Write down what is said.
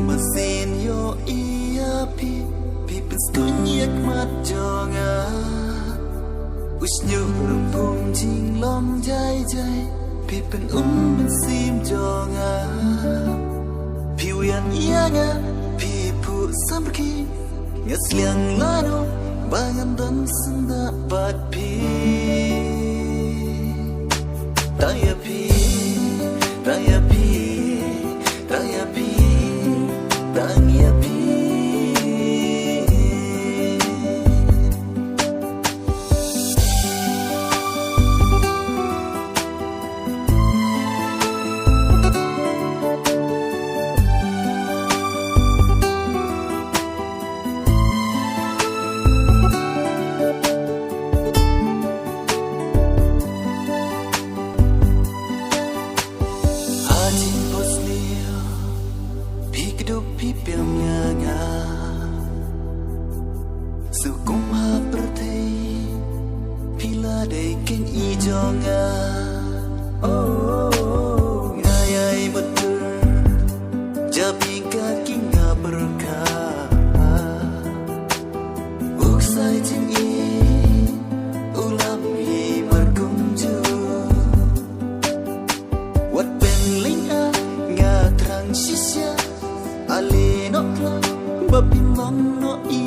Mesin yo iya pi penstunya mat jonga wish nyu rumpum jing long jai jai pi pen mesim jonga pi wian iya nga pi pu samki ngasliang lano bangan dan senda pat pi taya pi taya pi taya pi tanya pi pipiamnya sukum ha pertei pila dei king I jonga oh ngayai betul jabi kaki nga berka uksai jing I ulam I markumju wat ben linga nga trang shisya Ali no klang babin long no I